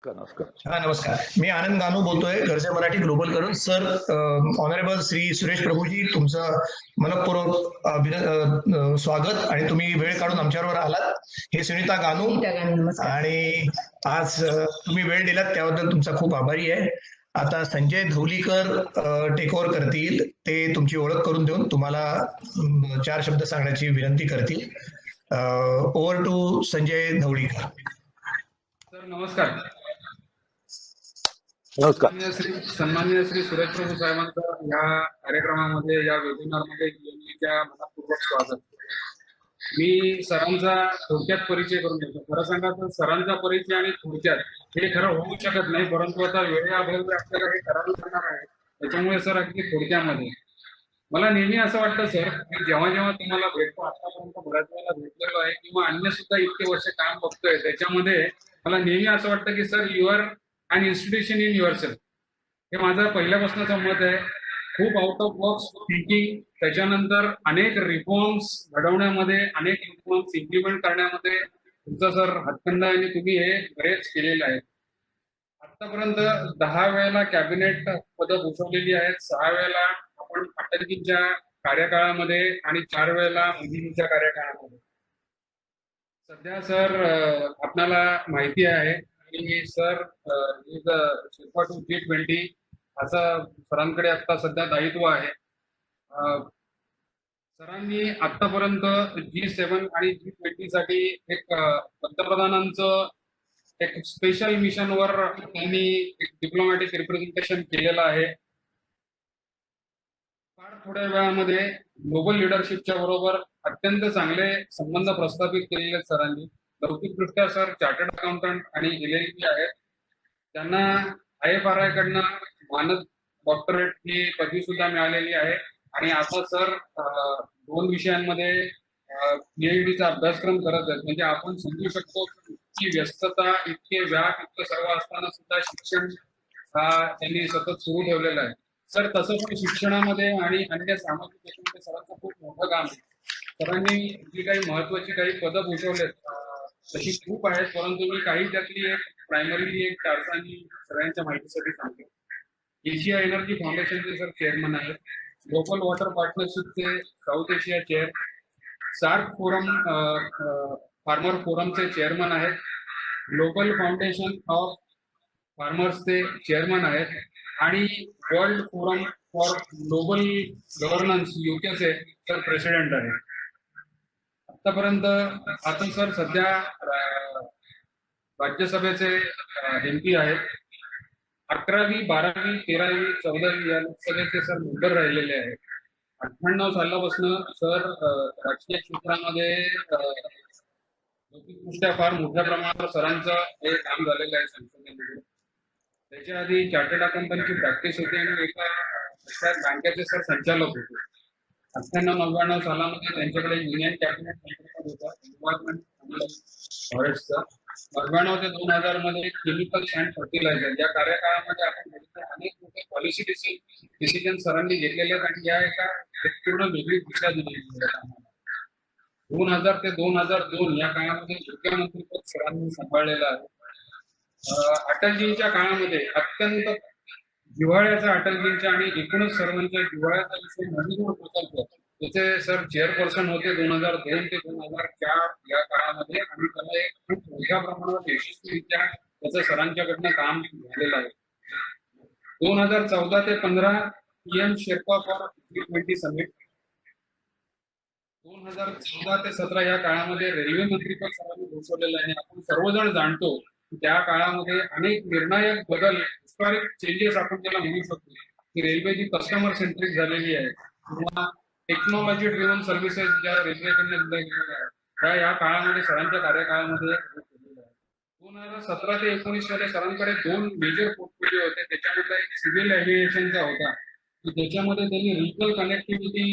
नमस्कार. हा नमस्कार. मी आनंद गानू बोलतोय घरचे मराठी ग्लोबल कडून. सर, ऑनरेबल श्री सुरेश प्रभूजी, तुमचं मनपूर्वक स्वागत आणि तुम्ही वेळ काढून आमच्याबरोबर आलात. हे सुनीता गानू आणि आज तुम्ही वेळ दिलात त्याबद्दल तुमचा खूप आभारी आहे. आता संजय धवलीकर टेक ओव्हर करतील. ते तुमची ओळख करून देऊन तुम्हाला 4 शब्द सांगण्याची विनंती करतील. Over to Sanjay Dhavalikar. Sir नमस्कार. नमस्कार. सन्माननीय श्री सुरेश प्रभू साहेबांचं या कार्यक्रमामध्ये, या वेबिनारमध्ये येण्याच्या मनपूर्वक स्वागत. मी सरांचा थोडक्यात परिचय करून घेतो. खरं सांगा तर सरांचा परिचय आणि थोडक्यात हे खरं होऊ शकत नाही, परंतु आता वेळेअभावी आपल्याला हे करावं लागणार आहे. त्याच्यामुळे सर अगदी थोडक्यामध्ये मला नेहमी असं वाटतं सर, की जेव्हा जेव्हा तुम्हाला भेटतो, आतापर्यंत बऱ्याच वेळेला भेटलेलो आहे किंवा अन्य सुद्धा इतके वर्ष काम बघतोय, त्याच्यामध्ये मला नेहमी असं वाटतं की sir you are an institution in yourself. हे माझं पहिल्यापासूनचं मत आहे. खूप आउट ऑफ बॉक्स थिंकिंग, त्याच्यानंतर अनेक रिफॉर्म्स घडवण्यामध्ये, अनेक रिफॉर्म्स इम्प्लिमेंट करण्यामध्ये तुमचा सर हातखंडा आहे आणि तुम्ही हे बरेच केलेलं आहे. आतापर्यंत 10 वेळेला कॅबिनेट पदं भूषवलेली आहेत, 6 वेळेला आपण अटलजींच्या कार्यकाळामध्ये आणि 4 वेळेला मोदीजींच्या कार्यकाळामध्ये. सध्या सर आपल्याला माहिती आहे की सर शिल्पा टू G20 असं सरांकडे आता सध्या दायित्व आहे. सरांनी आतापर्यंत G7 आणि G20 साठी एक पंतप्रधानांचं एक स्पेशल मिशनवर त्यांनी एक डिप्लोमॅटिक रिप्रेझेंटेशन केलेलं आहे. फार थोड्या वेळामध्ये ग्लोबल लिडरशिपच्या बरोबर अत्यंत चांगले संबंध प्रस्थापित केलेले आहेत सरांनी. लौकिकदृष्ट्या सर चार्टर्ड अकाउंटंट आणि LLB आहेत. त्यांना IFRI कडनं मानद डॉक्टरेट ही पदवी सुद्धा मिळालेली आहे आणि आता सर 2 विषयांमध्ये PhDचा अभ्यासक्रम करत आहेत. म्हणजे आपण समजू शकतो की व्यस्तता, इतके व्याप, इतकं सर्व असताना सुद्धा शिक्षण हा त्यांनी सतत सुरू ठेवलेला आहे. सर तसं पण शिक्षणामध्ये आणि अन्य सामाजिक क्षेत्रामध्ये सरांचं खूप मोठं काम आहे. सरांनी जी काही महत्वाची काही पदं भूषवलेत तशी खूप आहेत, परंतु मी काही त्यातली एक प्रायमरीली एक कारखानी सगळ्यांच्या माहितीसाठी सांगतो. एशिया एनर्जी फाउंडेशनचे सर चेअरमन आहेत, ग्लोबल वॉटर पार्टनरशिपचे South Asia chair, SAARC forum farmer फोरमचे चेअरमन आहेत, ग्लोबल फाउंडेशन ऑफ फार्मर्सचे चेअरमन आहेत आणि world forum for global governance UKचे सर प्रेसिडेंट आहेत. आतापर्यंत आता सर सध्या राज्यसभेचे MP आहेत. 11वी, 12वी, 13वी, 14वी या लोकसभेचे सर मेंबर राहिलेले आहेत. 98 सालापासून सर राजकीय क्षेत्रामध्ये लौकिकदृष्ट्या फार मोठ्या प्रमाणावर सरांचं हे काम झालेलं आहे संसदेमध्ये. त्याच्या आधी चार्टर्ड अकाउंटंटची प्रॅक्टिस होती आणि एका बँकेचे सर संचालक होते. 98-99 सालामध्ये त्यांच्याकडे युनियन कॅबिनेट मंत्रिपद होता एन्व्हायरमेंट आणि फॉरेस्टचा. 99 ते 2000 मध्ये केमिकल्स अँड फर्टिलायझर या कार्यकाळामध्ये आपण बघितलं अनेक मोठे पॉलिसी डिसिजन सरांनी घेतलेले आहेत आणि या एका पूर्ण वेगळी दिशा दिलेली आहे. 2000 ते 2002 या काळामध्ये मुख्यमंत्रीपद सरांनी सांभाळलेलं आहे. अटलजींच्या काळामध्ये अत्यंत जिव्हाळ्याचा अटलजींच्या आणि एकूणच सर्वांच्या जिव्हाळ्याचा विषय नदीजोड प्रकल्प त्याचे सर चेअरपर्सन होते 2002 ते 2004 या काळामध्ये आणि त्याला एक खूप मोठ्या प्रमाणावर यशस्वीरित्या त्याचं सरांच्याकडनं काम झालेलं आहे. 2014 ते 15 PM Sherpa for G20 summit. 2014 ते 17 या काळामध्ये रेल्वे मंत्रीपद सरांनी घोषवलेलं आहे. आपण सर्वजण जाणतो की त्या काळामध्ये अनेक निर्णायक बदल, हिस्टॉरिक चेंजेस आपण त्याला म्हणू शकतो की रेल्वे जी कस्टमर सेंट्रिक झालेली आहे किंवा टेक्नॉलॉजी ड्रिव्हन सर्व्हिसेस ज्या रेल्वेकडनं दिल्या गेलेल्या आहेत त्या या काळामध्ये सरांच्या कार्यकाळामध्ये केलेल्या आहेत. 2017 ते 19 मध्ये सरांकडे 2 मेजर पोर्टफोलिओ होते. त्याच्यामधला एक सिव्हिल एव्हिएशनचा होता की त्याच्यामध्ये त्यांनी रिजनल कनेक्टिव्हिटी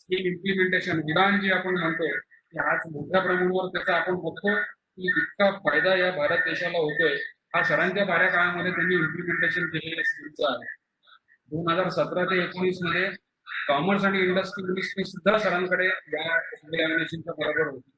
स्कीम इम्प्लिमेंटेशन, उडान जे आपण म्हणतो की आज मोठ्या प्रमाणावर त्याचा आपण बघतो की इतका फायदा या भारत देशाला होतोय, हा सरांच्या कार्यकाळामध्ये त्यांनी इम्प्लिमेंटेशन केलेल्या स्कीमचा आहे. 2017 ते 19 मध्ये कॉमर्स आणि इंडस्ट्री मिनिस्ट्री सुद्धा सरांकडे या सिव्हिल एव्हिएशनच्या बरोबर होती.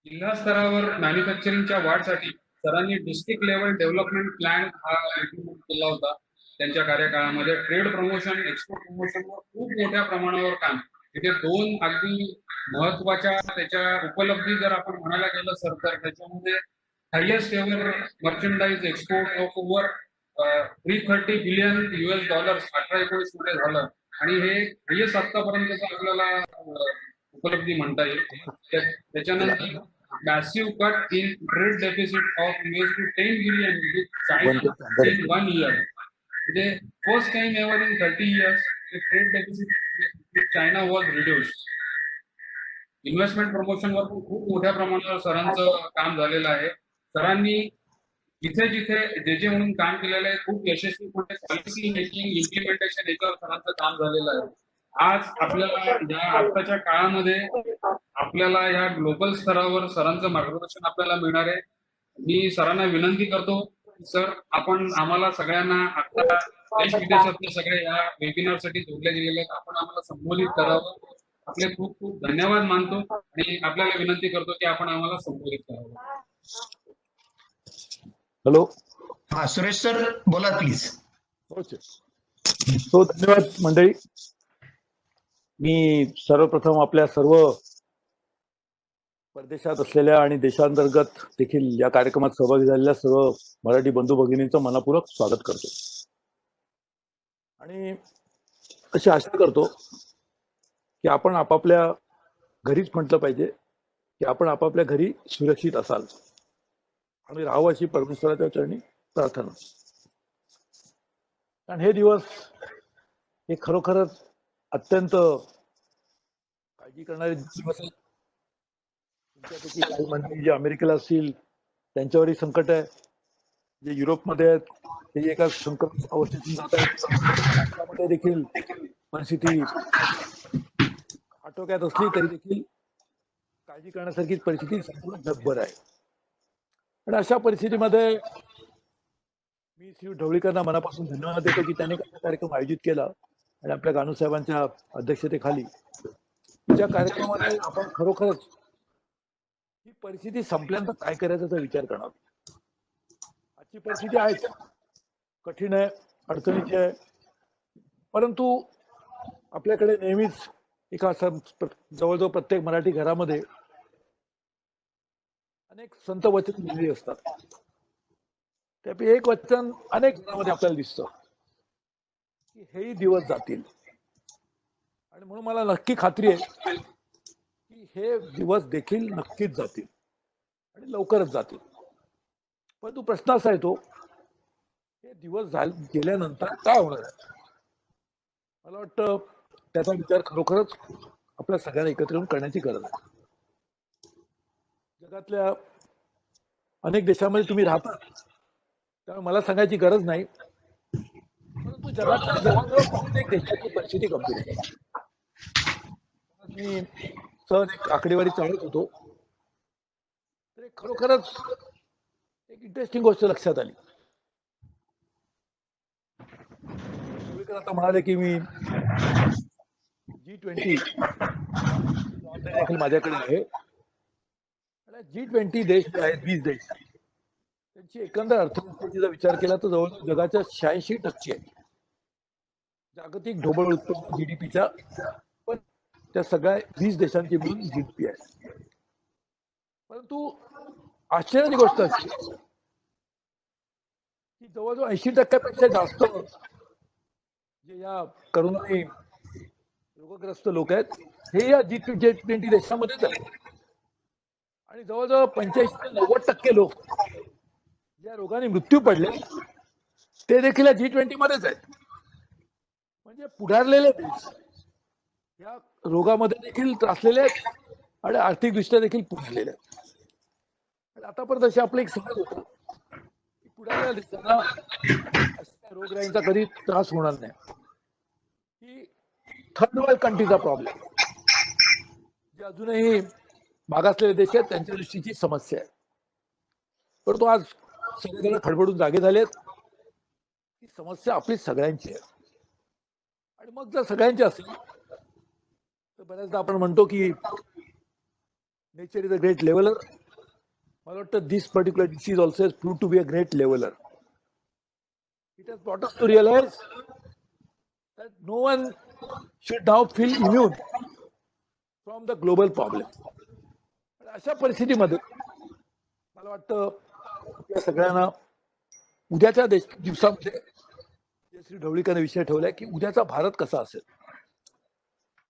जिल्हा स्तरावर मॅन्युफॅक्चरिंगच्या वाढसाठी सरांनी डिस्ट्रिक्ट लेवल डेव्हलपमेंट प्लॅन हा इम्प्लिमेंट केला होता त्यांच्या कार्यकाळामध्ये. ट्रेड प्रमोशन, एक्सपोर्ट प्रमोशनवर खूप मोठ्या प्रमाणावर काम. तिथे दोन अगदी महत्वाच्या त्याच्या उपलब्धी जर आपण म्हणायला गेलं सर, तर त्याच्यामध्ये highest ever मर्चंडाईज export of over $330 billion $18-19 मध्ये झालं आणि हे हायएस्ट आतापर्यंतचं आपल्याला उपलब्धी म्हणता येईल. त्याच्यानंतर massive cut in trade deficit of $10 billion with China in 1 year. म्हणजे first time ever in 30 years trade deficit with China was reduced. Investment प्रमोशनवर पण खूप मोठ्या प्रमाणावर सरांचं काम झालेलं आहे. सरांनी जिथे जिथे जे जे म्हणून काम केलेलं आहे खूप यशस्वीपणे पॉलिसी मेकिंग, इम्प्लिमेंटेशन याच्यावर सरांचं काम झालेलं आहे. आज आपल्याला या आताच्या काळामध्ये आपल्याला या ग्लोबल स्तरावर सरांचं मार्गदर्शन आपल्याला मिळणार आहे. मी सरांना विनंती करतो, सर आपण आम्हाला सगळ्यांना आता देश विदेशातले सगळे या वेबिनारसाठी जोडले गेलेले आहेत, आपण आम्हाला संबोधित करावं. आपले खूप खूप धन्यवाद मानतो आणि आपल्याला विनंती करतो की आपण आम्हाला संबोधित करावं. हॅलो. हा सुरेश सर बोला प्लीज. हो, धन्यवाद मंडळी. मी सर्वप्रथम आपल्या सर्व परदेशात असलेल्या आणि देशांतर्गत देखील या कार्यक्रमात सहभागी झालेल्या सर्व मराठी बंधू भगिनींचं मनपूर्वक स्वागत करतो आणि अशी आशा करतो की आपण आपापल्या घरीच म्हटलं पाहिजे की आपण आपापल्या घरी सुरक्षित असाल आणि राहावं अशी परमेश्वराच्या चरणी प्रार्थना. कारण हे दिवस हे खरोखरच अत्यंत काळजी करणारे दिवस आहेत. तुमच्यापैकी काही मंडळी जे अमेरिकेला असतील त्यांच्यावरही संकट आहे, जे युरोपमध्ये आहेत ते एका संकट अवस्थेतून जात आहेत. भारतामध्ये देखील परिस्थिती आटोक्यात असली तरी देखील काळजी करण्यासारखी परिस्थिती संपूर्ण जगभर आहे. आणि अशा परिस्थितीमध्ये मी श्री ढवळीकरांना मनापासून धन्यवाद देतो की त्यांनी कार्यक्रम आयोजित केला आणि आपल्या गानू साहेबांच्या अध्यक्षतेखाली ज्या कार्यक्रमामध्ये आपण खरोखरच ही परिस्थिती संपल्यानंतर काय करायचा विचार करणार. आजची परिस्थिती आहेच, कठीण आहे, अडचणीची आहे, परंतु आपल्याकडे नेहमीच एका जवळजवळ प्रत्येक मराठी घरामध्ये अनेक संत वचन लिहिलेली असतात. त्यापैकी एक वचन अनेक घरामध्ये आपल्याला दिसतं की हेही दिवस जातील. आणि म्हणून मला नक्की खात्री आहे की हे दिवस देखील नक्कीच जातील आणि लवकरच जातील. परंतु प्रश्न असा येतो, हे दिवस गेल्यानंतर काय होणार आहे. मला वाटतं त्याचा विचार खरोखरच आपल्या सगळ्यांना एकत्र येऊन करण्याची गरज आहे. जगातल्या अनेक देशांमध्ये तुम्ही राहता त्यामुळे मला सांगायची गरज नाही, परंतु जगातल्या जवळजवळ प्रत्येक देशाची परिस्थिती गंभीर आहे. मी सहज एक आकडेवारी चालत होतो तर खरोखरच एक इंटरेस्टिंग गोष्ट लक्षात आली. आता म्हणाले की मी G20 जबाबदारी देखील माझ्याकडे आहे. G20 देश जे आहेत, 20 देश, त्यांची एकंदर अर्थव्यवस्थेचा विचार केला तर जवळजवळ जगाच्या 86% आहे जागतिक ढोबळ उत्पन्न GDPच्या, पण त्या सगळ्या 20 देशांची मिळून GDP आहे. परंतु आश्चर्याची गोष्ट अशी की जवळजवळ 80% जास्त जे या करोनाने रोगग्रस्त लोक आहेत हे या G20 देशांमध्येच आहेत. आणि जवळजवळ 85 ते 90% लोक ज्या रोगाने मृत्यू पडले ते देखील या G20 मध्येच आहेत. म्हणजे पुढारलेले देश या रोगामध्ये देखील त्रासलेले आहेत आणि आर्थिकदृष्ट्या देखील पुढारलेले आहेत. आतापर्यंत अशी आपली एक समज होता की पुढारलेल्या देशांना अशा रोगराईंचा कधी त्रास होणार नाही. ही थर्ड वर्ल्ड कंट्रीचा प्रॉब्लेम, जे अजूनही मागासलेले देश आहेत त्यांच्या दृष्टीची समस्या आहे. परंतु आज सगळेजण खडबडून जागे झालेत. ही समस्या आपली सगळ्यांची आहे. आणि मग जर सगळ्यांची असेल तर बऱ्याचदा आपण म्हणतो की nature is a great leveller मला वाटतं this particular disease also has proved to be a great leveller. It has brought us to realise that no one should now feel immune from the global problem. अशा परिस्थितीमध्ये मला वाटतं या सगळ्यांना उद्याच्या दिवसामध्ये श्री ढवळीकरांनी विषय ठेवलाय की उद्याचा भारत कसा असेल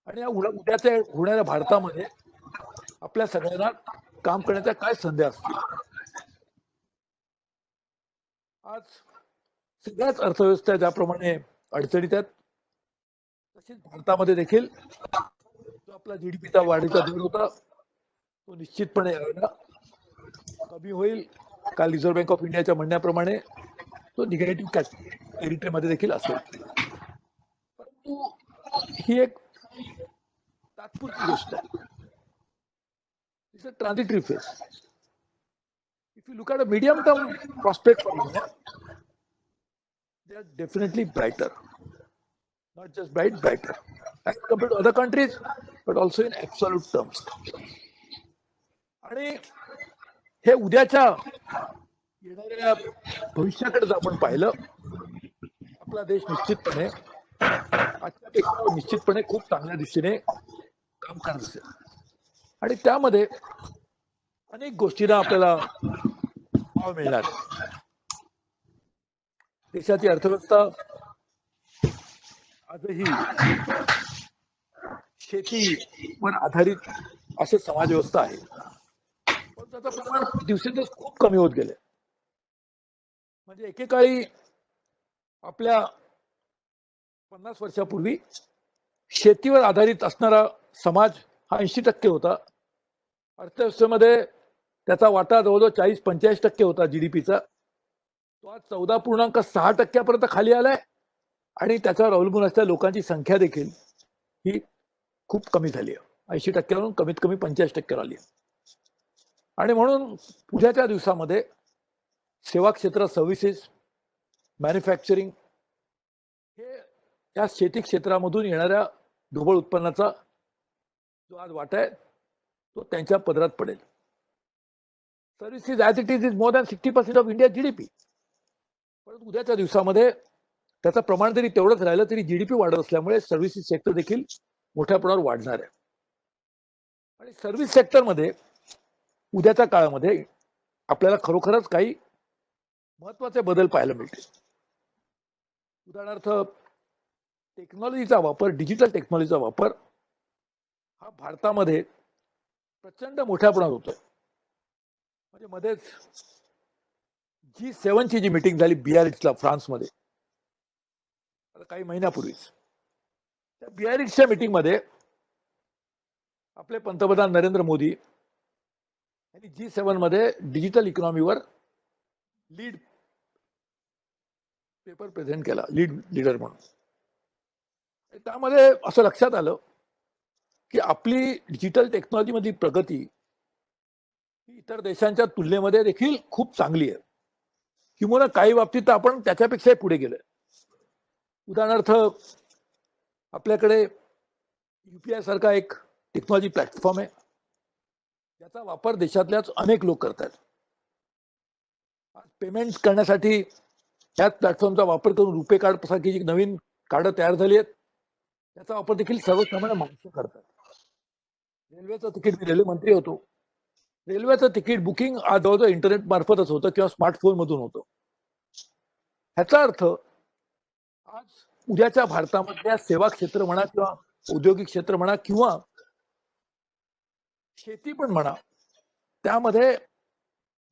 आणि या उद्याच्या होणाऱ्या भारतामध्ये आपल्या सगळ्यांना काम करण्याच्या काय संधी असतील. आज सगळ्याच अर्थव्यवस्था ज्याप्रमाणे अडचणीत आहेत तसेच भारतामध्ये देखील जो आपला जीडीपीचा वाढीचा दर होता तो निश्चितपणे कमी होईल. काल रिझर्व्ह बँक ऑफ इंडियाच्या म्हणण्याप्रमाणे तो निगेटिव्ह टेरिटरीमध्ये देखील असेल. परंतु ही एक तात्पुरती गोष्ट आहे. It's a transitory phase. If you look at a medium term prospect for India, they are definitely brighter. Not just brighter as compared to other countries, but also in absolute terms. आणि हे उद्याच्या येणाऱ्या भविष्याकडे जर आपण पाहिलं, आपला देश निश्चितपणे आजच्यापेक्षा निश्चितपणे खूप चांगल्या दिशेने काम करत असेल आणि त्यामध्ये अनेक गोष्टींना आपल्याला वाव मिळणार. देशाची अर्थव्यवस्था आजही शेतीवर आधारित असे समाजव्यवस्था आहे, पण त्याचं प्रमाण दिवसेंदिवस खूप कमी होत गेले. म्हणजे एकेकाळी आपल्या 50 वर्षापूर्वी शेतीवर आधारित असणारा समाज हा 80% होता. अर्थव्यवस्थेमध्ये त्याचा वाटा जवळजवळ 40-45% होता जीडीपीचा. तो आज 14.6% खाली आलाय आणि त्याच्यावर अवलंबून असलेल्या लोकांची संख्या देखील ही खूप कमी झाली आहे. 80%वरून कमीत कमी 85% आली आहे. आणि म्हणून पुढच्या दिवसामध्ये सेवा क्षेत्र, सर्व्हिसेस, मॅन्युफॅक्चरिंग हे या शेती क्षेत्रामधून येणाऱ्या ढोबळ उत्पन्नाचा जो आज वाटा आहे तो त्यांच्या पदरात पडेल. Services as it is more than 60% of India GDP. परंतु उद्याच्या दिवसामध्ये त्याचं प्रमाण जरी तेवढंच राहिलं तरी जीडीपी वाढत असल्यामुळे सर्व्हिसेस सेक्टर देखील मोठ्या प्रमाणावर वाढणार आहे. आणि सर्व्हिस सेक्टरमध्ये उद्याच्या काळामध्ये आपल्याला खरोखरच काही महत्वाचे बदल पाहायला मिळतील. उदाहरणार्थ टेक्नॉलॉजीचा वापर, डिजिटल टेक्नॉलॉजीचा वापर हा भारतामध्ये प्रचंड मोठ्या प्रमाणात होतोय. म्हणजे मध्येच G7ची जी मीटिंग झाली बियारिट्झला फ्रान्समध्ये काही महिन्यापूर्वीच, त्या बियारिट्झच्या मीटिंगमध्ये आपले पंतप्रधान नरेंद्र मोदी यांनी G7 मध्ये डिजिटल इकॉनॉमीवर लीड पेपर प्रेझेंट केला, लीडर म्हणून. त्यामध्ये असं लक्षात आलं की आपली डिजिटल टेक्नॉलॉजी मधली प्रगती ही इतर देशांच्या तुलनेमध्ये देखील खूप चांगली आहे. किंवा काही बाबतीत आपण त्याच्यापेक्षाही पुढे गेलोय. उदाहरणार्थ आपल्याकडे UPI सारखा एक टेक्नॉलॉजी प्लॅटफॉर्म आहे, त्याचा वापर देशातल्याच अनेक लोक करतात. पेमेंट करण्यासाठी याच प्लॅटफॉर्मचा वापर करून रुपे कार्ड सारखी जी नवीन कार्ड तयार झाली आहेत त्याचा वापर देखील सर्वसामान्य माणसं करतात. रेल्वेचं तिकीट, मी रेल्वे मंत्री होतो, रेल्वेचं तिकीट बुकिंग आज जवळजवळ इंटरनेट मार्फतच होतं किंवा स्मार्टफोन मधून होतं. ह्याचा अर्थ आज उद्याच्या भारतामधल्या सेवा क्षेत्र म्हणा किंवा औद्योगिक क्षेत्र म्हणा किंवा शेती पण म्हणा, त्यामध्ये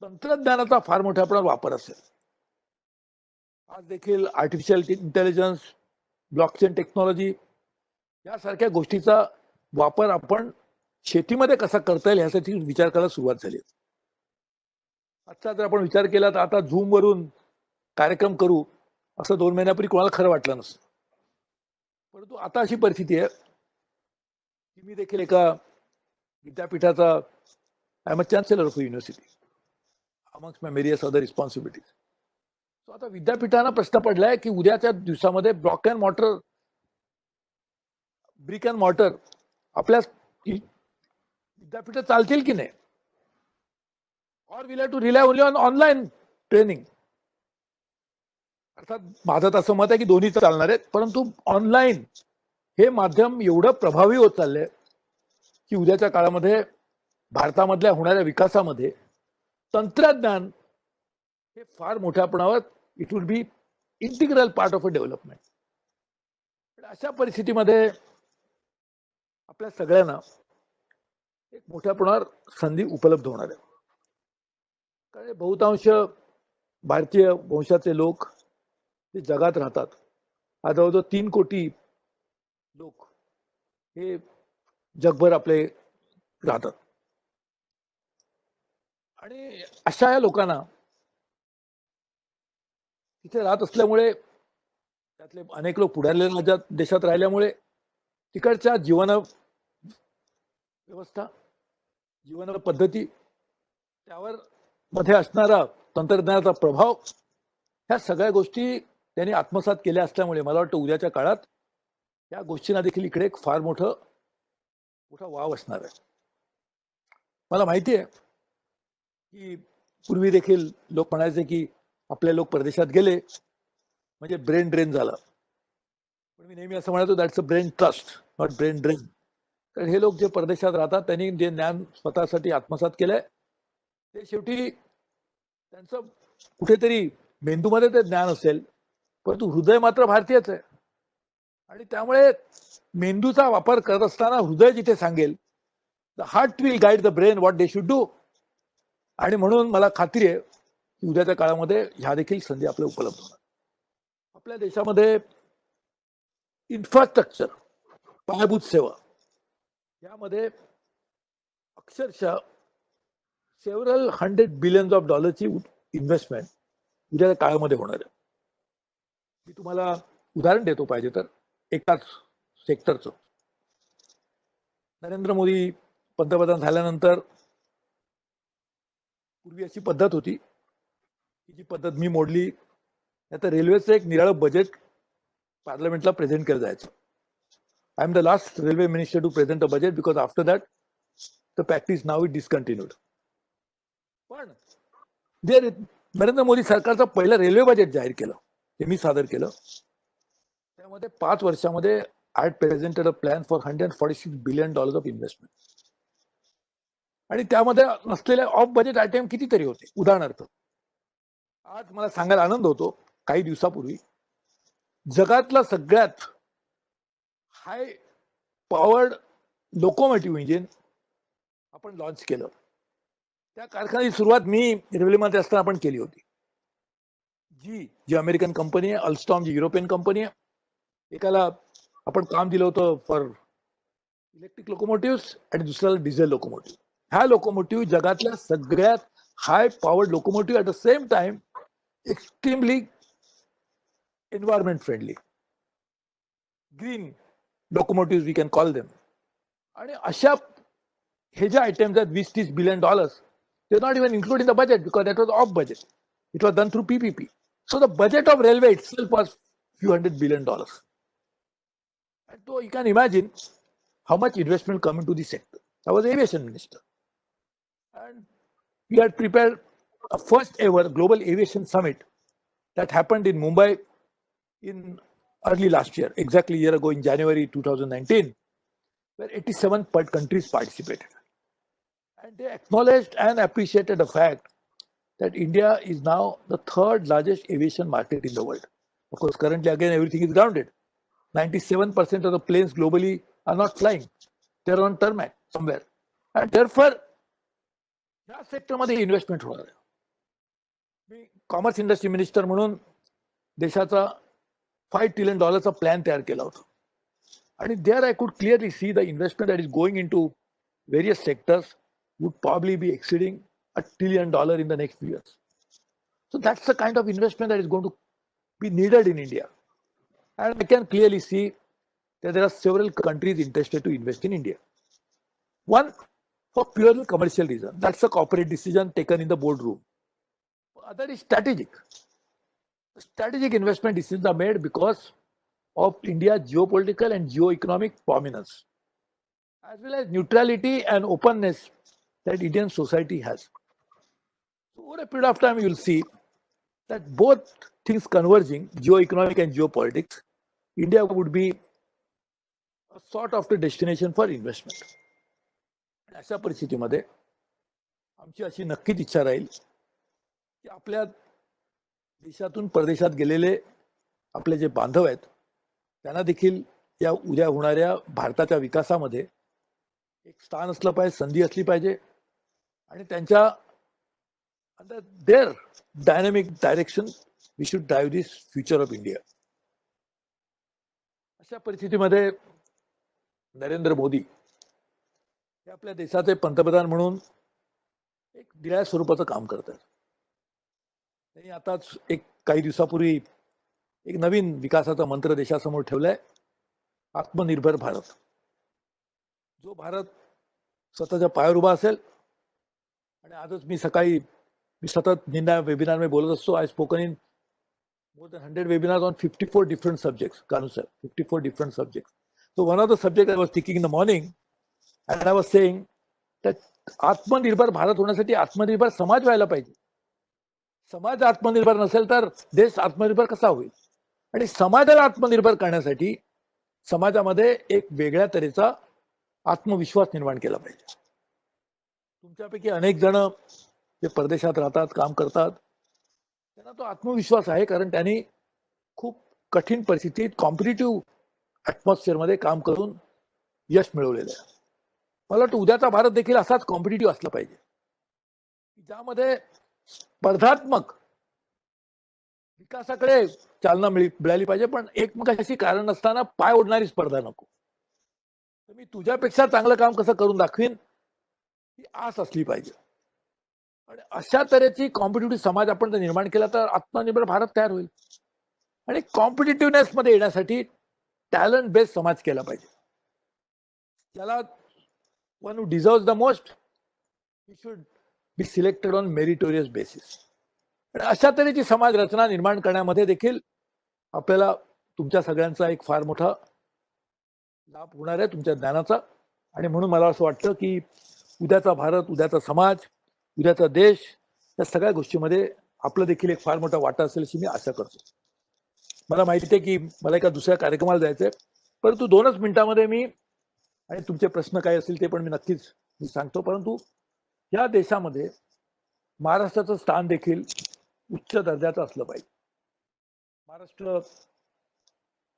तंत्रज्ञानाचा फार मोठ्या प्रमाणात वापर असेल. आज देखील आर्टिफिशियल इंटेलिजन्स, ब्लॉकचेन टेक्नॉलॉजी यासारख्या गोष्टीचा वापर आपण शेतीमध्ये कसा करता येईल यासाठी विचार करायला सुरुवात झाली. आजचा जर आपण विचार केला तर आता झूम वरून कार्यक्रम करू असं 2 महिन्यापूर्वी कोणाला खरं वाटलं नसतं. परंतु आता अशी परिस्थिती आहे की मी देखील एका विद्यापीठाचा I am a chancellor of university amongst my various other responsibilities. So आता विद्यापीठांना प्रश्न पडलाय की उद्याच्या दिवसामध्ये ब्रिक अँड मॉर्टर आपल्या विद्यापीठ चालतील की नाही. or we'll have to rely only on online training. अर्थात माझं तसं मत आहे की दोन्ही चालणार आहेत, परंतु ऑनलाईन हे माध्यम एवढं प्रभावी होत चाललंय की उद्याच्या काळामध्ये भारतामधल्या होणाऱ्या विकासामध्ये तंत्रज्ञान हे फार मोठ्या प्रमाणावर it will be integral part of a development. अशा परिस्थितीमध्ये आपल्या सगळ्यांना एक मोठ्या प्रमाणावर संधी उपलब्ध होणार आहे. कारण बहुतांश भारतीय वंशाचे लोक ते जगात राहतात. आज जवळजवळ 3 कोटी लोक हे जगभर आपले राहतात. आणि अशा या लोकांना तिथे राहत असल्यामुळे त्यातले अनेक लोक पुढारलेल्या राज्यात देशात राहिल्यामुळे तिकडच्या जीवन व्यवस्था, जीवन पद्धती, त्यावर मध्ये असणारा तंत्रज्ञानाचा प्रभाव, ह्या सगळ्या गोष्टी त्यांनी आत्मसात केल्या असल्यामुळे मला वाटतं उद्याच्या काळात या गोष्टींना देखील इकडे एक फार मोठा वाव असणार आहे. मला माहिती आहे की पूर्वी देखील लोक म्हणायचे की आपले लोक परदेशात गेले म्हणजे ब्रेन ड्रेन झाला. पण मी नेहमी असं म्हणतो that's a brain trust, not brain drain. कारण हे लोक जे परदेशात राहतात त्यांनी जे ज्ञान स्वतःसाठी आत्मसात केलंय ते शेवटी त्यांचं कुठेतरी मेंदूमध्ये ते ज्ञान असेल, परंतु हृदय मात्र भारतीयच आहे. आणि त्यामुळे मेंदूचा वापर करत असताना हृदय जिथे सांगेल, the heart will guide the brain what they should do. आणि म्हणून मला खात्री आहे की उद्याच्या काळामध्ये ह्या देखील संधी आपल्याला उपलब्ध होणार. आपल्या देशामध्ये इन्फ्रास्ट्रक्चर, पायाभूत सेवा यामध्ये अक्षरशः सेव्हरल $100 billion ची इन्व्हेस्टमेंट उद्याच्या काळामध्ये होणार आहे. मी तुम्हाला उदाहरण देतो पाहिजे तर एकाच सेक्टरचं. नरेंद्र मोदी पंतप्रधान झाल्यानंतर पूर्वी अशी पद्धत होती की जी पद्धत मी मोडली. आता रेल्वेचं एक निराळं बजेट पार्लमेंटला प्रेझेंट केलं जायचं. I am the last railway minister to present a budget because after that the practice now it discontinued. पण जे नरेंद्र मोदी सरकारचं पहिलं रेल्वे बजेट जाहीर केलं, ते मी सादर केलं, त्यामध्ये 5 वर्षामध्ये I had presented a plan for $146 billion of investment. आणि त्यामध्ये नसलेले ऑफ बजेट आयटम कितीतरी होते. उदाहरणार्थ आज मला सांगायला आनंद होतो, काही दिवसापूर्वी जगातला सगळ्यात हाय पॉवर्ड लोकोमोटिव्ह इंजिन आपण लॉन्च केलं. त्या कारखान्याची सुरुवात मी रेल्वेमध्ये असताना आपण केली होती. जी अमेरिकन कंपनी आहे, अल्स्टॉम जी युरोपियन कंपनी आहे, एकाला आपण काम दिलं होतं फॉर इलेक्ट्रिक लोकोमोटिव्ह आणि दुसऱ्याला डिझेल लोकोमोटिव्ह. ह्या लोकोमोटिव्ह जगातल्या सगळ्यात high powered locomotive at the same time extremely environment friendly, green locomotive we can call them. आणि अशा हे जे आयटम्स आहेत $20-30 billion, they are not even included in the budget because that was off budget. It was done through PPP. So the budget of railway itself was few $100 billion. And so you can imagine how much investment come into the sector. I was aviation minister, and we had prepared a first ever global aviation summit that happened in Mumbai in early last year, exactly a year ago in January 2019, where 87 countries participated. And they acknowledged and appreciated the fact that India is now the 3rd largest aviation market in the world. Of course, currently again everything is grounded. 97% of the planes globally are not flying. They are on tarmac somewhere. And therefore, या सेक्टरमध्ये investment होणार आहे. मी commerce industry minister म्हणून देशाचा $5 trillion plan तयार केला होता. आणि there I could clearly see the investment that is going in to various sectors would probably be exceeding $1 trillion in the next few years. So that's the kind of investment that is going to be needed in India. And I can clearly see that there are several countries interested to invest in India. One, for purely commercial reason. That's a corporate decision taken in the boardroom. Other is strategic. Strategic investment decisions are made because of India's geopolitical and geo-economic prominence, as well as neutrality and openness that Indian society has. over a period of time, you'll see that both things converging, geo-economic and geopolitics, India would be a sort of the destination for investment. अशा परिस्थितीमध्ये आमची अशी नक्कीच इच्छा राहील की आपल्या देशातून परदेशात गेलेले आपले जे बांधव आहेत त्यांना देखील या उद्या होणाऱ्या भारताच्या विकासामध्ये एक स्थान असलं पाहिजे, संधी असली पाहिजे आणि त्यांच्या under their dynamic direction we should drive this future of India. अशा परिस्थितीमध्ये नरेंद्र मोदी हे आपल्या देशाचे पंतप्रधान म्हणून एक दिल्या स्वरूपाचं काम करतात. त्यांनी आताच एक काही दिवसापूर्वी एक नवीन विकासाचा मंत्र देशासमोर ठेवलाय, आत्मनिर्भर भारत. जो भारत स्वतःच्या पायावर उभा असेल, आणि आजच मी सतत निंदा वेबिनार में बोलत असतो. I spoken in more than 100 webinars on 54 different subjects, Kanu sir, 54 different subjects. So one of the subjects I was thinking in the morning, and I was saying that आत्मनिर्भर भारत होण्यासाठी आत्मनिर्भर समाज व्हायला पाहिजे. समाज आत्मनिर्भर नसेल तर देश आत्मनिर्भर कसा होईल? आणि समाजाला आत्मनिर्भर करण्यासाठी समाजामध्ये एक वेगळ्या तऱ्हेचा आत्मविश्वास निर्माण केला पाहिजे. तुमच्यापैकी अनेक जण जे परदेशात राहतात, काम करतात, त्यांना तो आत्मविश्वास आहे, कारण त्यांनी खूप कठीण परिस्थितीत कॉम्पिटिटिव्ह ॲटमॉस्फिअरमध्ये काम करून यश मिळवलेलं आहे. मला वाटतं उद्याचा भारत देखील असाच कॉम्पिटिटिव्ह असला पाहिजे, ज्यामध्ये स्पर्धात्मक विकासाकडे चालना मिळाली पाहिजे, पण एकमेकाशी कारण नसताना पाय ओढणारी स्पर्धा नको. तर मी तुझ्यापेक्षा चांगलं काम कसं करून दाखवीन ही आस असली पाहिजे. आणि अशा तऱ्हेची कॉम्पिटिटिव्ह समाज आपण जर निर्माण केला तर आत्मनिर्भर भारत तयार होईल. आणि कॉम्पिटिटिव्हनेस मध्ये येण्यासाठी टॅलेंट बेस्ड समाज केला पाहिजे. ज्याला one who deserves the most he should be selected on meritorious basis. आणि अशा तऱ्हेची समाज रचना निर्माण करण्यामध्ये देखील आपल्याला तुमच्या सगळ्यांचा एक फार मोठा लाभ होणार आहे, तुमच्या ज्ञानाचा. आणि म्हणून मला असं वाटतं की उद्याचा भारत, उद्याचा समाज, उद्याचा देश, या सगळ्या गोष्टीमध्ये आपलं देखील एक फार मोठा वाटा असेल अशी मी आशा करतो. मला माहिती आहे की मला एका दुसऱ्या कार्यक्रमाला जायचंय, परंतु 2च मिनिटांमध्ये मी, आणि तुमचे प्रश्न काय असतील ते पण मी नक्कीच सांगतो, परंतु या देशामध्ये महाराष्ट्राचं स्थान देखील उच्च दर्जाचं असलं पाहिजे. महाराष्ट्र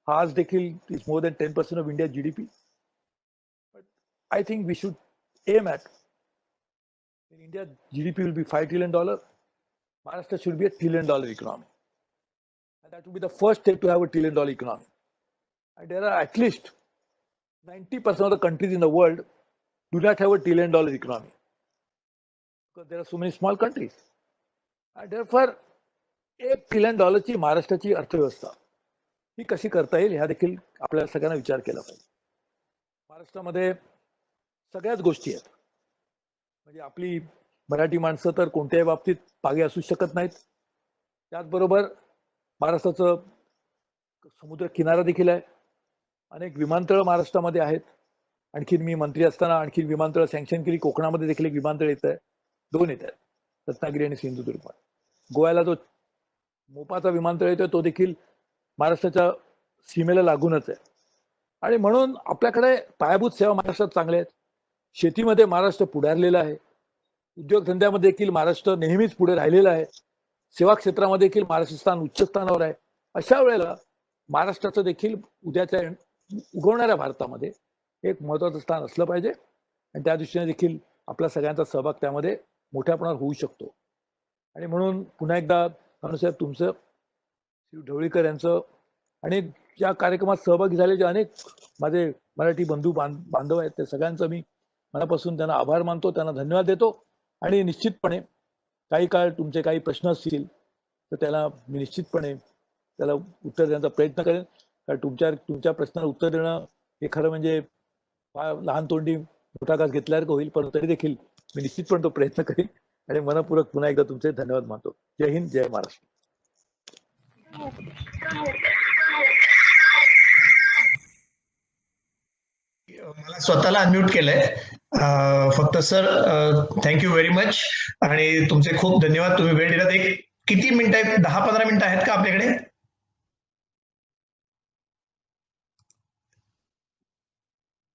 हा आज देखील is more than 10% of India GDP. But I think we should aim at in India, GDP will be $5 trillion. Maharashtra should be a $1 trillion economy. And that would be the first step to have a $1 trillion economy. And there are at least 90% of the countries in the world do not have a $1 trillion economy. Because there are so many small countries. And therefore, $1 trillion ची महाराष्ट्राची अर्थव्यवस्था ही कशी करता येईल ह्या देखील आपल्याला सगळ्यांना विचार केला पाहिजे. महाराष्ट्रामध्ये सगळ्याच गोष्टी आहेत. म्हणजे आपली मराठी माणसं तर कोणत्याही बाबतीत मागे असू शकत नाहीत. त्याचबरोबर महाराष्ट्राचं समुद्र किनारा देखील आहे. अनेक विमानतळ महाराष्ट्रामध्ये आहेत. आणखीन मी मंत्री असताना आणखीन विमानतळ सँक्शन केली. कोकणामध्ये देखील एक विमानतळ येत आहे, 2 येत आहेत, रत्नागिरी आणि सिंधुदुर्ग. गोव्याला जो मोपाचा विमानतळ येतोय तो देखील महाराष्ट्राच्या सीमेला लागूनच आहे. आणि म्हणून आपल्याकडे पायाभूत सेवा महाराष्ट्रात चांगल्या आहेत. शेतीमध्ये महाराष्ट्र पुढारलेला आहे. उद्योगधंद्यामध्ये देखील महाराष्ट्र नेहमीच पुढे राहिलेला आहे. सेवा क्षेत्रामध्ये देखील महाराष्ट्र स्थान उच्च स्थानावर आहे. अशा वेळेला महाराष्ट्राचं देखील उद्याच्या उगवणाऱ्या भारतामध्ये एक महत्त्वाचं स्थान असलं पाहिजे. आणि त्या दृष्टीने देखील आपला सगळ्यांचा सहभाग त्यामध्ये मोठ्या प्रमाणात होऊ शकतो. आणि म्हणून पुन्हा एकदा साहेब तुमचं, श्री ढवळीकर यांचं आणि या कार्यक्रमात सहभागी झालेले अनेक माझे मराठी बंधू बांधव आहेत त्या सगळ्यांचं मी मनापासून त्यांना आभार मानतो, त्यांना धन्यवाद देतो. आणि निश्चितपणे काही काळ तुमचे काही प्रश्न असतील तर त्याला मी निश्चितपणे त्याला उत्तर देण्याचा प्रयत्न करेन. कारण तुमच्या प्रश्नाला उत्तर देणं हे खरं म्हणजे लहान तोंडी मोठा घास घेतल्यासारखं होईल, पण तरी देखील मी निश्चितपणे तो प्रयत्न करेन. आणि मनपूर्वक पुन्हा एकदा तुमचे धन्यवाद मानतो. जय हिंद, जय महाराष्ट्र. मला स्वतःला अनम्यूट केलंय. फक्त सर थँक्यू व्हेरी मच आणि तुमचे खूप धन्यवाद. तुम्ही वेळ दिलात. एक किती मिनिटं आहेत? 10-15 मिनिटं आहेत का आपल्याकडे?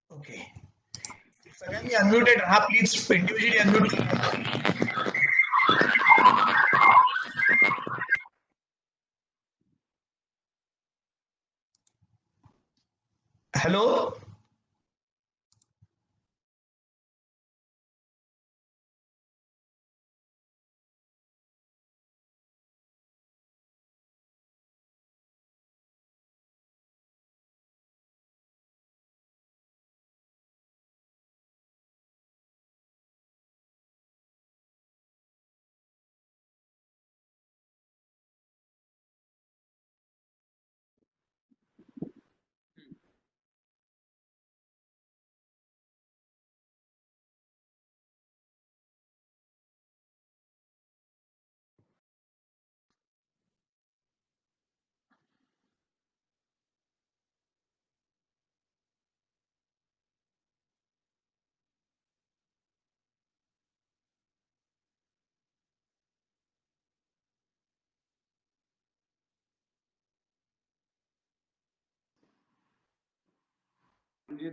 ओके. सगळ्यांनी अनम्युटेड राहा प्लीज. इंडिव्हिज्युअली अनम्यूट करा. हॅलो.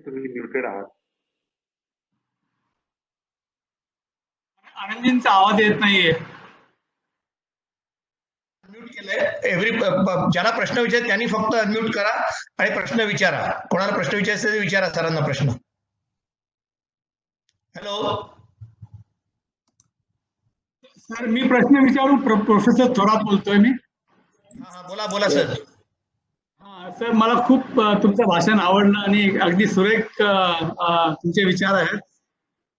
तुम्ही म्युटेड आहात. आनंदींचा आवाज येत नाहीये. अनम्यूट केलंय. ज्यांना प्रश्न विचार त्यांनी फक्त अनम्यूट करा आणि प्रश्न विचारा. कोणाला प्रश्न विचारायचे ते विचारा सरांना प्रश्न. हॅलो. सर मी प्रश्न विचारू. प्रोफेसर थोरात बोलतोय मी. हा बोला बोला सर. हा सर, मला खूप तुमचं भाषण आवडलं आणि अगदी सुरेख तुमचे विचार आहेत.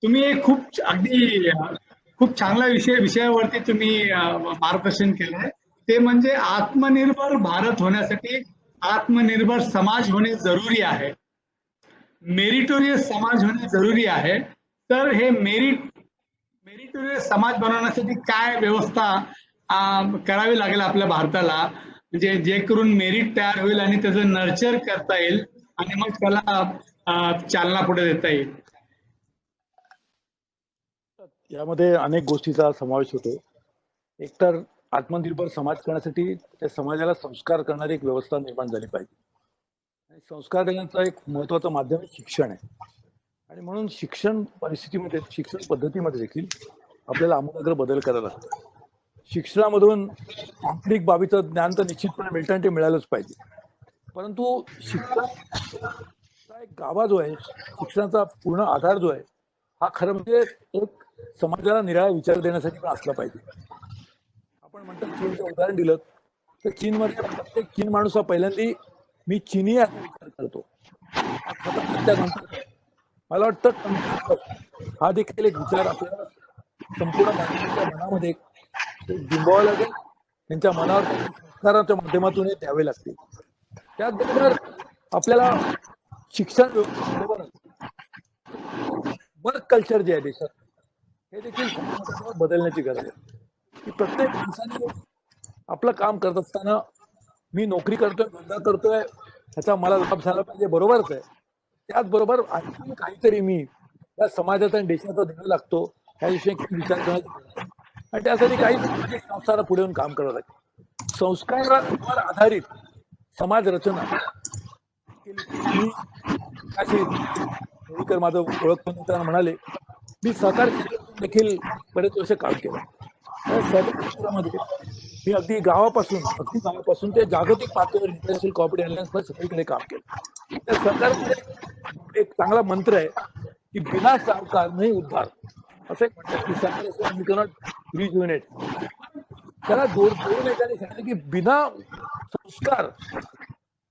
तुम्ही एक खूप चांगला विषयावरती तुम्ही मार्गदर्शन केलंय. ते म्हणजे आत्मनिर्भर भारत होण्यासाठी आत्मनिर्भर समाज होणे जरुरी आहे. मेरिटोरियस समाज होणे जरुरी आहे. तर हे मेरिटोरियस समाज बनवण्यासाठी काय व्यवस्था करावी लागेल आपल्या भारताला, म्हणजे जे करून मेरिट तयार होईल आणि त्याचं नर्चर करता येईल आणि मग त्याला चालना पुढे देता येईल. यामध्ये अनेक गोष्टीचा समावेश होतो. एकतर आत्मनिर्भर समाज करण्यासाठी त्या समाजाला संस्कार करणारी एक व्यवस्था निर्माण झाली पाहिजे. आणि संस्कार देण्याचं एक महत्वाचं माध्यम शिक्षण आहे. आणि म्हणून शिक्षण परिस्थितीमध्ये, शिक्षण पद्धतीमध्ये देखील आपल्याला आमूलाग्र बदल करायला लागतो. शिक्षणामधून तांत्रिक बाबीचं ज्ञान तर निश्चितपणे मिळतं आणि ते मिळालंच पाहिजे. परंतु शिक्षणाचा एक गाभा जो आहे, शिक्षणाचा पूर्ण आधार जो आहे, हा खरं म्हणजे एक समाजाला निराळा विचार देण्यासाठी पण असला पाहिजे. आपण म्हणतो चीनचं उदाहरण दिलं तर चीनमध्ये प्रत्येक चीन माणूस हा पहिल्यांदा मी चीनी असा विचार करतो. त्यानंतर मला वाटतं हा देखील एक विचार आपल्याला संपूर्ण माणसाच्या मनामध्ये बिंबवावा लागेल. त्यांच्या मनावर संस्काराच्या माध्यमातून द्यावे लागतील. त्याचबरोबर आपल्याला शिक्षण व्यवस्थेबरोबर वर्क कल्चर जे आहे देशात, हे देखील बदलण्याची गरज आहे. की प्रत्येक माणसाने आपलं काम करत असताना मी नोकरी करतोय, धंदा करतोय, ह्याचा मला लाभ झाला पाहिजे, बरोबरच आहे. त्याचबरोबर आणखी काहीतरी मी या समाजाचा आणि देशाचा देणं लागतो ह्याविषयी विचार करण्याची, आणि त्यासाठी काही संस्थांना पुढे येऊन काम करावं लागेल. संस्कारावर आधारित समाज रचना केली. माझं ओळख मित्रांना म्हणाले, मी सहकार क्षेत्रात देखील बरेच वर्ष काम केलं. सहकार क्षेत्रामध्ये मी अगदी गावापासून ते जागतिक पातळीवर इंटरनॅशनल कॉर्पोरेट अलायन्स सगळीकडे काम केलं. त्या सरकारमध्ये एक चांगला मंत्र आहे की बिना सहकार नाही उद्धार. असं एक म्हणतात की सहकार रिज्युनेट. त्याला दोन एकाने सांगितलं की बिना संस्कार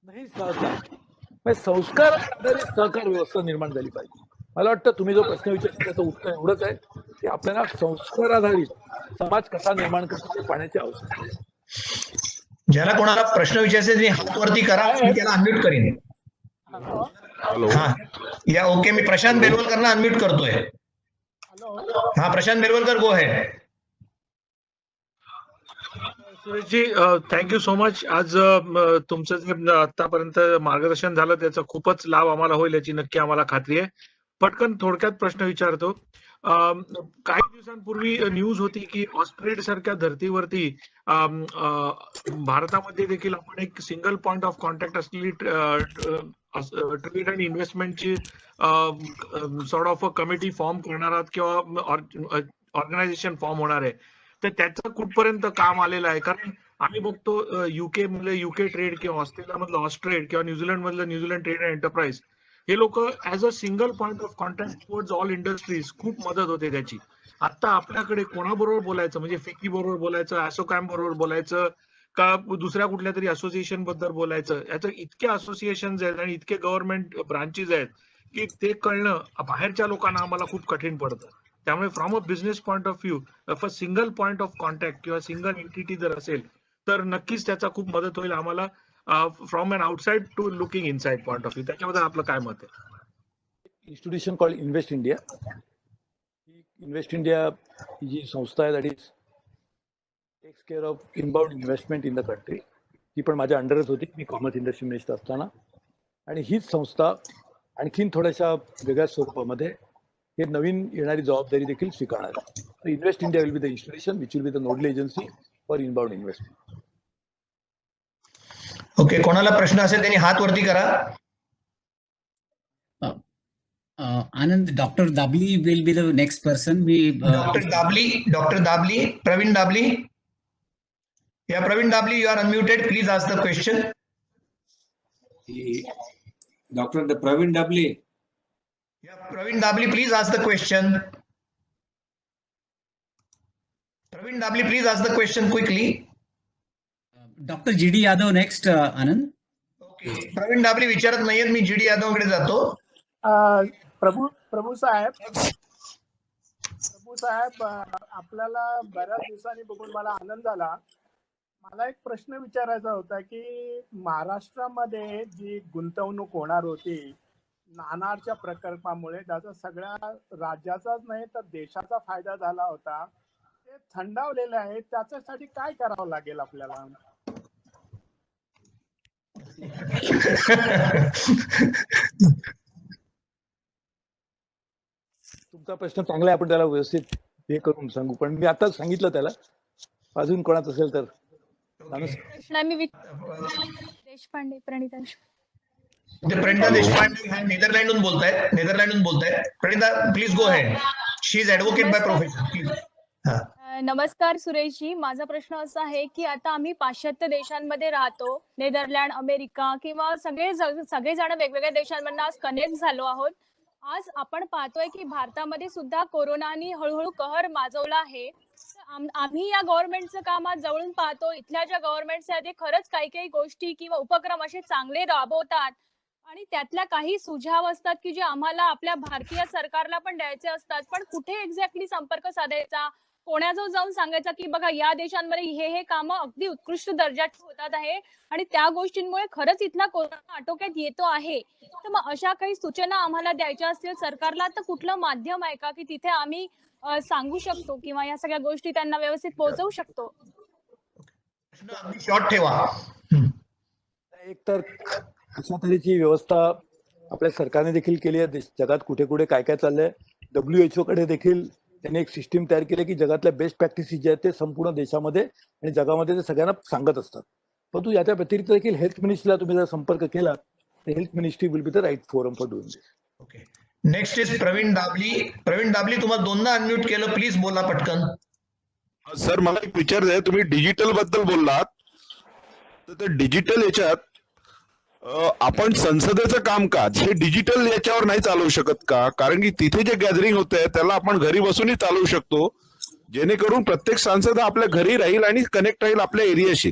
नाही सहकार. संस्कार आधारित सहकार व्यवस्था निर्माण झाली पाहिजे. मला वाटतं तुम्ही जो प्रश्न विचारला त्याचं उत्तर एवढंच आहे की आपल्याला संस्कार आधारित समाज कसा निर्माण करता ते पाहण्याची आवश्यकता आहे. ज्याला कोणाला प्रश्न विचारायचे ते हात वरती करा, मी त्याला अनम्यूट करीन. हा या ओके. मी प्रशांत बेलवलकरला अनम्यूट करतोय. हा प्रशांत बेलवलकर, गो अहेड. सुरेशजी, thank you so much. आज तुमचं जे आतापर्यंत मार्गदर्शन झालं त्याचा खूपच लाभ आम्हाला होईल याची नक्की आम्हाला खात्री आहे. पटकन थोडक्यात प्रश्न विचारतो. काही दिवसांपूर्वी न्यूज होती की ऑस्ट्रेलिया सारख्या धर्तीवरती भारतामध्ये देखील आपण एक सिंगल पॉइंट ऑफ कॉन्टॅक्ट असलेली ट्रेड अँड इन्व्हेस्टमेंटची sort of a committee form करणार आहात किंवा ऑर्गनायझेशन फॉर्म होणार आहे. तर त्याचं कुठपर्यंत काम आलेलं आहे? कारण आम्ही बघतो युके मधलं युके ट्रेड किंवा ऑस्ट्रेलिया मधलं ऑस्ट्रेड किंवा न्यूझीलंड मधलं न्यूझीलंड ट्रेड अँड एंटरप्राइज हे लोक as a single point of contact towards all industries खूप मदत होते त्याची. आता आपल्याकडे कोणाबरोबर बोलायचं, म्हणजे फिकी बरोबर बोलायचं, असोकॅम बरोबर बोलायचं का दुसऱ्या कुठल्या तरी असोसिएशन बद्दल बोलायचं? याचं इतके असोसिएशन आहेत आणि इतके गव्हर्नमेंट ब्रांचेस आहेत की ते कळणं बाहेरच्या लोकांना आम्हाला खूप कठीण पडतं. त्यामुळे from a business point of view a single point of contact किंवा सिंगल एंटिटी जर असेल तर नक्कीच त्याचा खूप मदत होईल आम्हाला from an outside to looking inside point of view. त्याच्याबद्दल आपलं काय मत आहे? Institution called Invest India. Invest India ही जी संस्था आहे that is takes care of inbound investment in the country, ती पण माझ्या अंडरच होती मी कॉमर्स इंडस्ट्री मिनिस्टर असताना. आणि हीच संस्था आणखीन थोड्याशा वेगळ्या स्वरूपामध्ये हे नवीन येणारी जबाबदारी देखील स्वीकारणार आहे. Invest India will be the institution which will be the nodal agency for inbound investment. Okay, कोणाला प्रश्न असेल त्यांनी हात वरती करा. Anand, Dr. Dabli will be the next person. Dr. Dabli, Praveen Dabli. Yeah, Praveen Dabli, you are unmuted. Please ask the question. Dr. Praveen Dabli. Yeah, Praveen Dabli, please ask the question. Praveen Dabli, please ask the question quickly. Dr. GD Yadav next, Anand. Okay, Praveen Dabli विचारत नाहीयेत, मी GD Yadav कडे जातो. प्रभू साहेब, आपल्याला बऱ्याच दिवसांनी बघून मला आनंद झाला. मला एक प्रश्न विचारायचा होता की महाराष्ट्रामध्ये जी गुंतवणूक होणार होती नाणारच्या प्रकल्पामुळे, त्याचा सगळ्या राज्याचाच नाही तर देशाचा फायदा झाला होता, ते थंडावलेले आहे. त्याच्यासाठी काय करावं लागेल आपल्याला? तुमचा प्रश्न चांगला आहे, आपण त्याला व्यवस्थित हे करून सांगू. पण मी आता सांगितलं त्याला, अजून कोणाचं असेल तर. देशपांडे, प्रणिता देशपांडे नेदरलँडहून बोलतायत. Pranita, please go ahead. She is advocate by profession. Please. नमस्कार सुरेशजी, माझा प्रश्न असा आहे की आता आम्ही पाश्चात्य देशांमध्ये राहतो, नेदरलँड, अमेरिका किंवा सगळेजण वेगवेगळ्या देशांमधून आज कनेक्ट झालो आहोत. आज आपण पाहतोय की भारतामध्ये सुद्धा कोरोनाने हळूहळू कहर माजवला आहे. आम्ही या गव्हर्नमेंटचं काम आज जवळून पाहतो. इथल्या ज्या गव्हर्नमेंट्स आहेत ते खरंच काही गोष्टी किंवा उपक्रम असे चांगले राबवतात आणि त्यातल्या काही सुझाव असतात की जे आम्हाला आपल्या भारतीय सरकारला पण द्यायचे असतात. पण कुठे एक्झॅक्टली संपर्क साधायचा, कोणाजवळ जाऊन सांगायचा की बघा या देशांमध्ये हे कामं अगदी उत्कृष्ट दर्जाची होतात आहे आणि त्या गोष्टींमुळे खरंच इथला कोरोना आटोक्यात येतो आहे. तर मग अशा काही सूचना आम्हाला द्यायच्या असतील सरकारला तर कुठलं माध्यम आहे का की तिथे आम्ही सांगू शकतो किंवा या सगळ्या गोष्टी त्यांना व्यवस्थित पोहोचवू शकतो? शॉर्ट ठेवा. एक तर अशा तऱ्हेची व्यवस्था आपल्या सरकारने देखील केली आहे. जगात कुठे कुठे काय काय चाललंय, WHO कडे देखील त्यांनी एक सिस्टीम तयार केली की जगातल्या बेस्ट प्रॅक्टिसेस जे आहेत ते संपूर्ण देशामध्ये आणि जगामध्ये ते सगळ्यांना सांगत असतात. परंतु याच्या व्यतिरिक्त देखील हेल्थ मिनिस्ट्रीला तुम्ही जर संपर्क केला तर health ministry will be the right forum for doing this. Okay, next is Praveen Dabli, तुम्हाला दोनदा अनम्यूट केलं, प्लीज बोला पटकन. सर, मला एक विचारायचं आहे, तुम्ही डिजिटल बद्दल बोललात तर ते डिजिटल याच्यात आपण संसदेचं कामकाज हे डिजिटल याच्यावर नाही चालवू शकत का? कारण की तिथे जे गॅदरिंग होते त्याला आपण घरी बसूनही चालवू शकतो, जेणेकरून प्रत्येक सांसद आपल्या घरी राहील आणि कनेक्ट राहील आपल्या एरियाशी.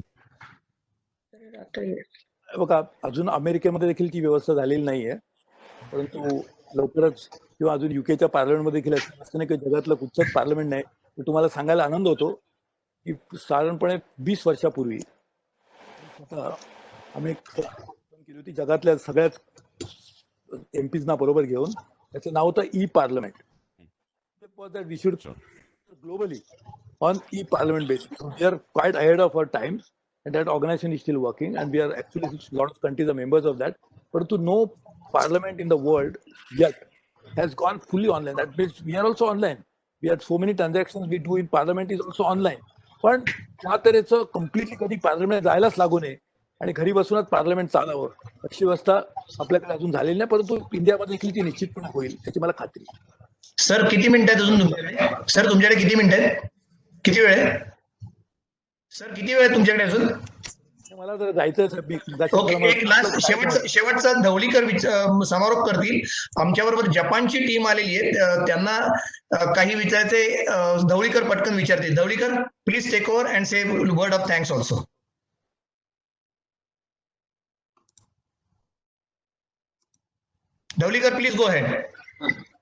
बघा, अजून अमेरिकेमध्ये देखील ती व्यवस्था झालेली नाहीये, परंतु लवकरच किंवा अजून युकेच्या पार्लमेंटमध्ये देखील असं नाही की जगातलं कुठचंच पार्लमेंट नाही. तुम्हाला सांगायला आनंद होतो की साधारणपणे 20 वर्षापूर्वी आम्ही केली होती जगातल्या सगळ्याच एमपीजना बरोबर घेऊन. त्याचं नाव होतं E parliament. Globally on e-parliament basis. So we are quite ahead of our times, and that organization is still working, and we are actually a lot of countries are members of that. But to no parliament in the world yet has gone fully online. That means we are also online. We have so many transactions we do in parliament is also online. पण त्या तऱ्हेचं completely कधी parliament जायलाच लागू नये आणि घरी बसूनच parliament चालावं अशी व्यवस्था आपल्याकडे अजून झालेली नाही, परंतु इंडियामध्ये देखील ती निश्चितपणे होईल याची मला खात्री आहे. सर किती मिनिटं आहेत अजून तुमच्याकडे? सर तुमच्याकडे किती मिनिटं आहेत? किती वेळ आहे? सर किती वेळ आहे तुमच्याकडे अजून? मला जर जायचं ओके, एक लास्ट शेवटचा धवळीकर समारोप करतील. आमच्या बरोबर जपानची टीम आलेली आहे, त्यांना काही विचारायचे. धवळीकर पटकन विचारतील. Dhavalikar please take over and say word of thanks also. Dhavalikar please go ahead.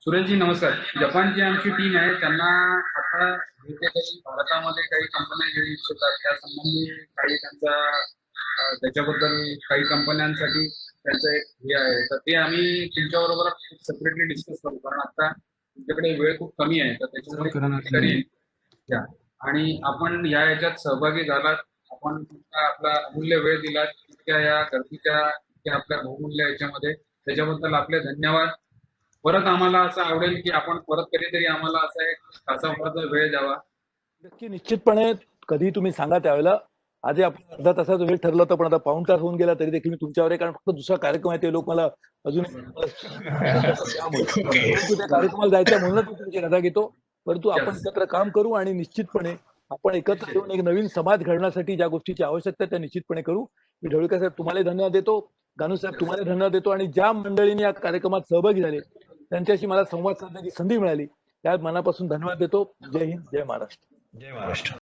Sureshji नमस्कार. जपानची आमची टीम आहे, त्यांना आता जिथे काही भारतामध्ये काही कंपन्या घेऊ इच्छितात त्या संबंधी काही त्याच्याबद्दल काही कंपन्यांसाठी त्यांचं एक हे आहे, तर ते आम्ही तुमच्याबरोबर सेपरेटली डिस्कस करू, कारण आता तुमच्याकडे वेळ खूप कमी आहे, तर त्याच्यामुळे आणि आपण या याच्यात सहभागी झालात, आपण आपला अमूल्य वेळ दिलात इतक्या या गर्दीच्या आपल्या बहुमूल्य याच्यामध्ये, त्याच्याबद्दल आपले धन्यवाद. परत आम्हाला असं आवडेल की आपण परत कधीतरी आम्हाला असा एक तासाभराचा वेळ द्यावा. नक्की, निश्चितपणे कधी तुम्ही सांगा त्यावेळेला. आधी आपण अर्धा तासाचा वेळ ठरला होता, पण आता पाऊण तास होऊन गेला तरी देखील मी तुमच्यावर आहे, कारण फक्त दुसरा कार्यक्रम आहे ते लोक मला अजून त्या कार्यक्रमाला जायचं म्हणूनच मी तुमची रजा घेतो. परंतु आपण एकत्र काम करू आणि निश्चितपणे आपण एकत्र येऊन एक नवीन समाज घडण्यासाठी ज्या गोष्टीची आवश्यकता त्या निश्चितपणे करू. मी ढवळीकर साहेब तुम्हाला धन्यवाद देतो, गानू साहेब तुम्हाला धन्यवाद देतो, आणि ज्या मंडळींनी या कार्यक्रमात सहभागी झाले त्यांच्याशी मला संवाद साधण्याची संधी मिळाली त्या मनापासून धन्यवाद देतो. जय हिंद, जय महाराष्ट्र. जय महाराष्ट्र.